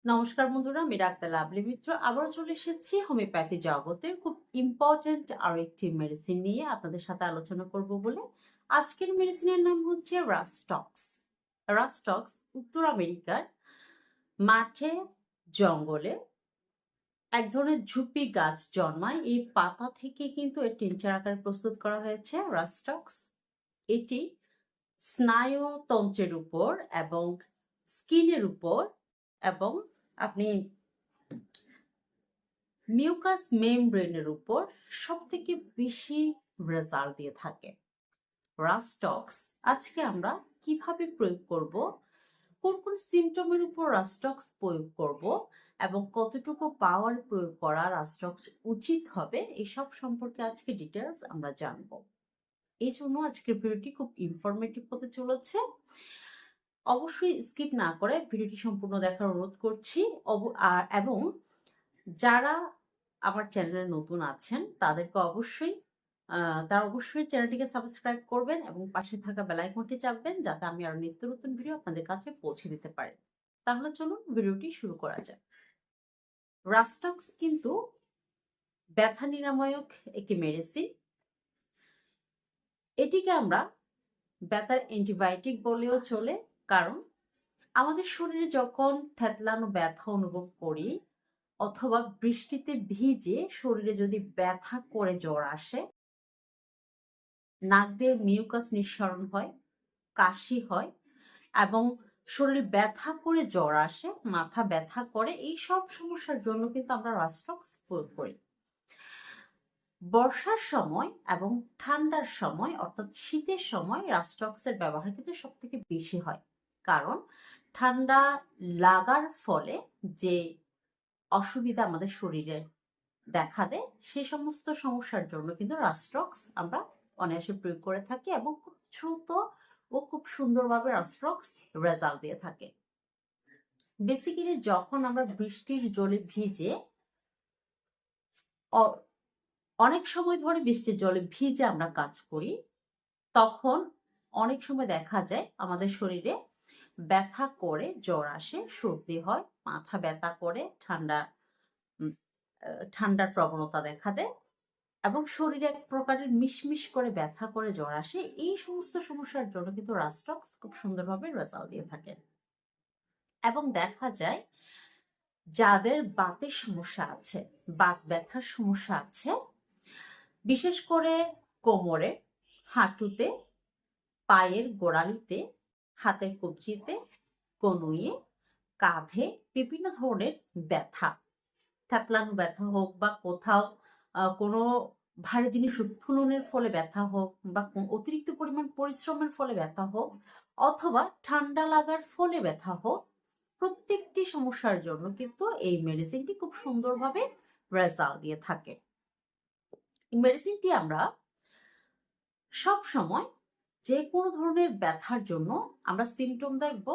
নমস্কার বন্ধুরা, আমি ডাক্তার লাভলি মিত্র আবারও চলে এসেছি হোমিওপ্যাথি জগতে খুব ইম্পর্ট্যান্ট আর একটি মেডিসিন নিয়ে আপনাদের সাথে আলোচনা করব বলে। আজকের মেডিসিনের নাম হচ্ছে রাস্টক্স। রাস্টক্স উত্তর আমেরিকার মাঠে জঙ্গলে এক ধরনের ঝুপি গাছ জন্মায়। এই পাতা থেকে কিন্তু এর টিনচার আকারে প্রস্তুত করা হয়েছে রাস্টক্স। এটি স্নায়ুতন্ত্রের উপর এবং স্কিনের উপর এবং আপনি মিউকাস মেমব্রেনের উপর সবথেকে বেশি রেজাল্ট দিয়ে থাকে রাস্টক্স। আজকে আমরা কিভাবে প্রয়োগ করব, কোন কোন সিমটমের উপর রাস্টক্স প্রয়োগ করব এবং কতটুকু পাওয়ার প্রয়োগ করা রাস্টক্স উচিত হবে, এসব সম্পর্কে আজকে ডিটেলস আমরা জানবো। এই জন্য আজকের ভিডিওটি খুব ইনফরমেটিভ হতে চলেছে। অবশ্যই স্কিপ না করে ভিডিওটি সম্পূর্ণ দেখার অনুরোধ করছি। এবং যারা আমার চ্যানেলে নতুন আছেন তাদেরকে অবশ্যই চ্যানেলটিকে সাবস্ক্রাইব করবেন এবং পাশে থাকা বেল আইকনটি চাপবেন যাতে আমি আরো নিত্য নতুন ভিডিও আপনাদের কাছে পৌঁছে দিতে পারি। তাহলে চলুন ভিডিওটি শুরু করা যাক। রাস্টক্স কিন্তু ব্যথা নিরাময়ক একটি মেডিসিন। এটিকে আমরা ব্যথার অ্যান্টিবায়োটিক বলেও চলে, কারণ আমাদের শরীরে যখন থ্যাতলানো ব্যথা অনুভব করি অথবা বৃষ্টিতে ভিজে শরীরে যদি ব্যথা করে জ্বর আসে, নাক দিয়ে মিউকাস নিঃসরণ হয়, কাশি হয় এবং শরীরে ব্যথা করে জ্বর আসে, মাথা ব্যথা করে, এই সব সমস্যার জন্য কিন্তু আমরা রাস্টক্স প্রয়োগ করি। বর্ষার সময় এবং ঠান্ডার সময় অর্থাৎ শীতের সময় রাস্টক্সের ব্যবহার কিন্তু সব থেকে বেশি হয়, কারণ ঠান্ডা লাগার ফলে যে অসুবিধা আমাদের শরীরে দেখা দেয় সেই সমস্ত সমস্যার জন্য কিন্তু রাস্টক্স আমরা অনায়াসে প্রয়োগ করে থাকি এবং খুব দ্রুত ও খুব সুন্দরভাবে রাস্টক্স রেজাল্ট দিয়ে থাকে। বেসিক্যালি যখন আমরা বৃষ্টির জলে ভিজে অনেক সময় ধরে বৃষ্টির জলে ভিজে আমরা কাজ করি, তখন অনেক সময় দেখা যায় আমাদের শরীরে ব্যথা করে জ্বর আসে, সর্দি হয়, মাথা ব্যথা করে, ঠান্ডার প্রবণতা দেখা দেয় এবং শরীরে এক প্রকারের মিশমিশ করে ব্যথা করে জ্বর আসে। এই সমস্ত সমস্যার জন্য কিন্তু রাস্টক্স খুব সুন্দরভাবে রেজাল্ট দিয়ে থাকে। এবং দেখা যায় যাদের বাতের সমস্যা আছে, বাত ব্যথার সমস্যা আছে, বিশেষ করে কোমরে, হাঁটুতে, পায়ের গোড়ালিতে, হাতের কবজিতে, কনুইয়ে, কাঁধে বিভিন্ন ধরনের ব্যথা, থ্যাতলানো ব্যথা হোক বা কোথাও কোনো ভারী জিনিস উত্তোলনের ফলে ব্যথা হোক বা অতিরিক্ত পরিমাণ পরিশ্রমের ফলে ব্যথা হোক অথবা ঠান্ডা লাগার ফলে ব্যথা হোক, প্রত্যেকটি সমস্যার জন্য কিন্তু এই মেডিসিনটি খুব সুন্দরভাবে রেজাল্ট দিয়ে থাকে। এই মেডিসিনটি আমরা সব সময় যে কোনো ধরনের ব্যথার জন্য আমরা সিমটম দেখব,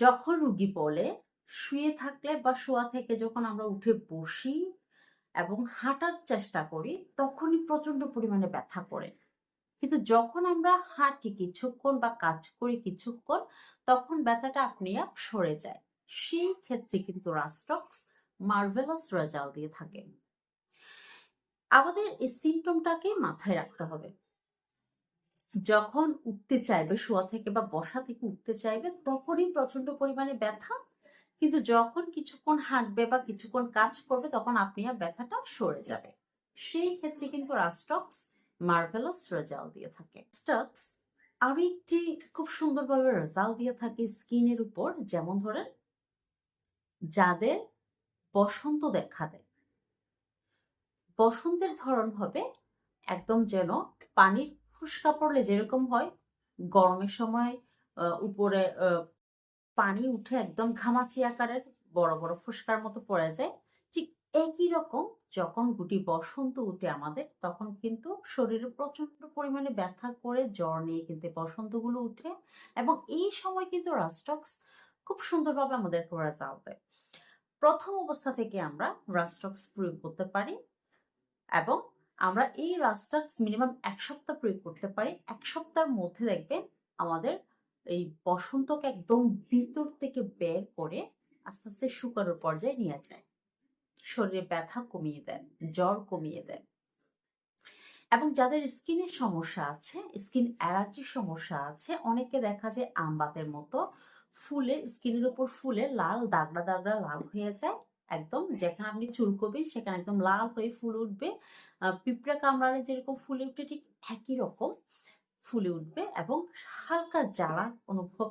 যখন রুগী বলে শুয়ে থাকলে বা শোয়া থেকে যখন আমরা উঠে বসি এবং হাঁটার চেষ্টা করি তখনই প্রচন্ড পরিমাণে ব্যথা করে, কিন্তু যখন আমরা হাঁটি কিছুক্ষণ বা কাজ করি কিছুক্ষণ তখন ব্যথাটা আপনি আপ সরে যায়। সেই ক্ষেত্রে কিন্তু রাস্টক্স মার্ভেলাস রেজাল্ট দিয়ে থাকে। আমাদের এই সিমটমটাকে মাথায় রাখতে হবে। যখন উঠতে চাইবে শোয়া থেকে বা বসা থেকে উঠতে চাইবে তখনই প্রচন্ড পরিমাণে ব্যথা, কিন্তু যখন কিছুক্ষণ হাঁটবে বা কিছুক্ষণ কাজ করবে তখন আপনি আর ব্যথাটা সরে যাবে। সেই ক্ষেত্রে কিন্তু রাস্টক্স মার্ভেলাস রেজাল্ট দিয়ে থাকে। রাস্টক্স আরো একটি খুব সুন্দরভাবে রেজাল্ট দিয়ে থাকে স্কিনের উপর। যেমন ধরেন যাদের বসন্ত দেখা দেয়, বসন্তের ধরন হবে একদম যেন পানির ফুসকা পড়লে যেরকম হয়, গরমের সময় উপরে পানি উঠে একদম ঘামাচি আকারের বড় বড় ফুসকার মতো পড়ে যায়, ঠিক একই রকম যখন গুটি বসন্ত উঠে আমাদের তখন কিন্তু শরীরে প্রচন্ড পরিমাণে ব্যথা করে জ্বর নিয়ে কিন্তু বসন্তগুলো উঠে এবং এই সময় কিন্তু রাস্টক্স খুব সুন্দরভাবে আমাদের রেজাল্ট দেয়। প্রথম অবস্থা থেকে আমরা রাস্টক্স প্রয়োগ করতে পারি এবং আমরা এই রাস্টক্স মিনিমাম 1 সপ্তাহ প্রয়োগ করতে পারি। 1 সপ্তাহের মধ্যে দেখবেন আমাদের এই বসন্তকে একদম ভিতর থেকে বের করে আস্তে আস্তে শুকানোর পর্যায়ে নিয়ে যায়, শরীরে ব্যথা কমিয়ে দেয়, জ্বর কমিয়ে দেয়। এবং যাদের স্কিনের সমস্যা আছে, স্কিন অ্যালার্জির সমস্যা আছে, অনেকে দেখা যায় আমবাতের মতো ফুলে, স্কিনের উপর ফুলে লাল দাগড়া দাগড়া লাল হয়ে যায়, একদম যেখানে আপনি চুলকবেন সেখানে একদম লাল হয়ে ফুল উঠবে। পিঁপড়া কামড়ালে যেরকম ফুলে উঠে ঠিক একই রকম ফুলে উঠবে এবং হালকা জ্বালা অনুভব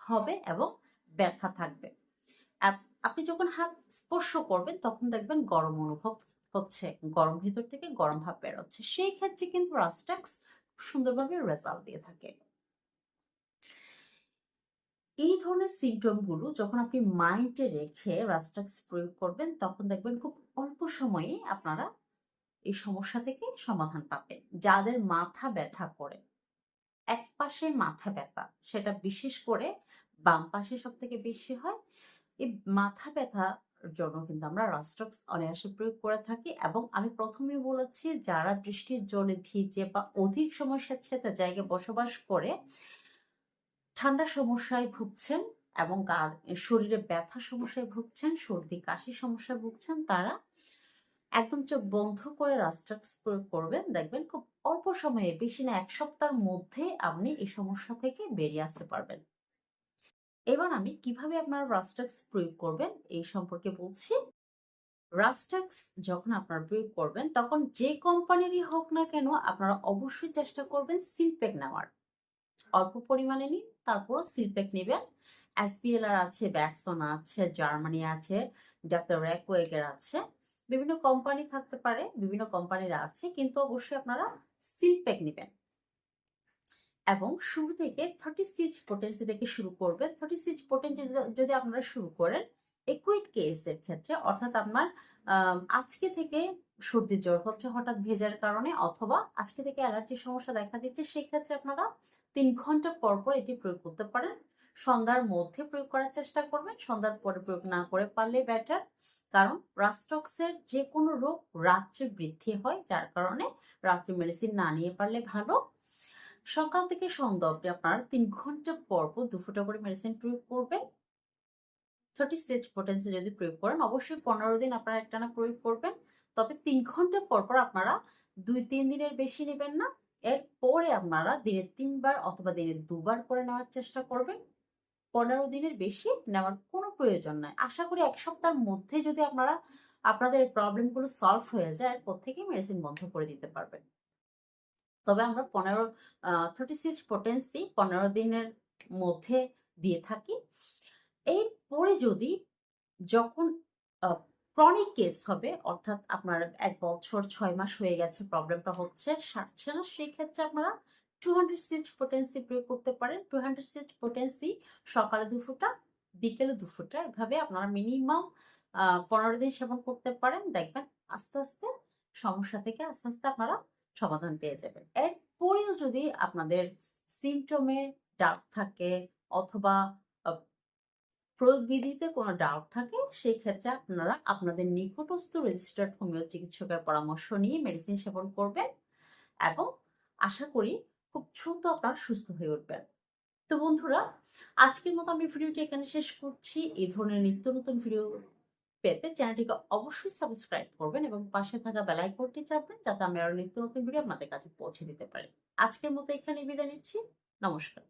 হবে এবং ব্যথা থাকবে। আপনি যখন হাত স্পর্শ করবেন তখন দেখবেন গরম অনুভব হচ্ছে, গরম ভিতর থেকে গরম ভাব বেরোচ্ছে। সেই ক্ষেত্রে কিন্তু রাস্টাক্স সুন্দরভাবে রেজাল্ট দিয়ে থাকে। এই ধরনের সিমটম গুলো যখন আপনি মাইন্ডে রেখে রাস্টাক্স প্রয়োগ করবেন তখন দেখবেন খুব অল্প সময়ে আপনারা এই সমস্যা থেকে সমাধান পাবেন। যাদের মাথা ব্যথা করে, একপাশে মাথা ব্যথা, সেটা বিশেষ করে বাম পাশে সবথেকে বেশি হয়। এই মাথা ব্যথার জন্য কিন্তু আমরা রাস্টক্স অনায়াসে প্রয়োগ করে থাকি এবং আমি প্রথমেই বলেছি যারা বৃষ্টির জলে ভিজে বা অধিক সময় স্যাঁতসেঁতে জায়গায় বসবাস করে ঠান্ডার সমস্যায় ভুগছেন এবং শরীরে ব্যথা সমস্যায় ভুগছেন, সর্দি কাশি সমস্যায় ভুগছেন, তারা একদম চোখ বন্ধ করে রাস্টক্স প্রয়োগ করবেন। দেখবেন খুব অল্প সময়ে, বেশি না ১ সপ্তাহের মধ্যে আপনি এই সমস্যা থেকে বেরিয়ে আসতে পারবেন। এবার আমি কিভাবে আপনার রাস্টক্স প্রয়োগ করবেন এই সম্পর্কে বলছি। রাস্টক্স যখন আপনারা প্রয়োগ করবেন তখন যে কোম্পানিরই হোক না কেন আপনারা অবশ্যই চেষ্টা করবেন সিলপ্যাক নেওয়ার। অল্প পরিমাণে নিন, তারপরও সিলপ্যাক নিবেন। এসপিএলআর আছে, ব্যাকসন আছে, জার্মানি আছে, ডক্টর র্যাকওয়েগের আছে। বিভিন্ন কোম্পানি থাকতে পারে, বিভিন্ন কোম্পানির আছে, কিন্তু অবশ্যই আপনারা সিলপ্যাক নিবেন। এবং শুরু থেকে 36 পোটেন্সি থেকে শুরু করবেন। 36 পোটেন্সি যদি আপনারা শুরু করেন একুইট কেসের ক্ষেত্রে, অর্থাৎ আপনার আজকে থেকে সর্দি জ্বর হচ্ছে হঠাৎ ভেজার কারণে, অথবা আজকে থেকে অ্যালার্জির সমস্যা দেখা দিচ্ছে, সেই ক্ষেত্রে আপনারা 3 ঘন্টা পর পর এটি প্রয়োগ করতে পারেন। সন্ধ্যার মধ্যে প্রয়োগ করার চেষ্টা করবেন, সন্ধ্যার পরে প্রয়োগ না করে পারলে বেটার। কারণ রাস্টক্সের যে কোনো রোগ রাত্রে বৃদ্ধি হয়, যার কারণে রাত্রে মেডিসিন না নিয়ে পারলে ভালো। সকাল থেকে সন্ধ্যা অবধি আপনার 3 ঘন্টা পর পর 2 ফোঁটা করে মেডিসিন প্রয়োগ করবেন। 36 পোটেন্সি যদি প্রয়োগ করেন অবশ্যই 15 দিন আপনারা একটানা প্রয়োগ করবেন। তবে 3 ঘন্টা পর পর আপনারা 2-3 দিনের বেশি নেবেন না। এরপরে আপনারা দিনে 3 বার অথবা দিনে 2 বার করে নেওয়ার চেষ্টা করবেন। 15 দিনের বেশি নেওয়ার কোনো প্রয়োজন নাই। আশা করি 1 সপ্তাহের মধ্যে যদি আপনারা আপনাদের প্রবলেমগুলো সলভ হয়ে যায়, এরপর থেকেই মেডিসিন বন্ধ করে দিতে পারবেন। তবে আমরা 36 পোটেন্সি 15 দিনের মধ্যে দিয়ে থাকি। এরপরে যদি যখন ক্রনিক কেস হবে, অর্থাৎ আপনার 1 বছর 6 মাস হয়ে গেছে, প্রবলেমটা হচ্ছে, সারছে না, সেই ক্ষেত্রে আপনারা 206 পোটেন্সি প্রয়োগ করতে পারেন। 206 পোটেন্সি সকালে 2 ফোঁটা, বিকেলে 2 ফোঁটা, এভাবে আপনারা মিনিমাম 15 দিন সেবন করতে পারেন। দেখবেন আস্তে আস্তে সমস্যা থেকে আস্তে আস্তে আপনারা সমাধান পেয়ে যাবেন। এরপরেও যদি আপনাদের সিমটমে ডাউট থাকে অথবা প্রয়োগ বিধিতে কোনো ডাউট থাকে, সেই ক্ষেত্রে আপনারা আপনাদের নিকটস্থ রেজিস্টার্ড হোমিও চিকিৎসকের পরামর্শ নিয়ে মেডিসিন সেবন করবেন এবং আশা করি খুব দ্রুত আপনারা সুস্থ হয়ে উঠবেন। তো বন্ধুরা, আজকের মতো আমি ভিডিওটি এখানে শেষ করছি। এই ধরনের নিত্য নতুন ভিডিও পেতে চ্যানেলটিকে অবশ্যই সাবস্ক্রাইব করবেন এবং পাশে থাকা বেল আইকনটি চাপবেন, যাতে আমি আরো নিত্য নতুন ভিডিও আপনাদের কাছে পৌঁছে দিতে পারি। আজকের মতো এখানে বিদায় নিচ্ছি। নমস্কার।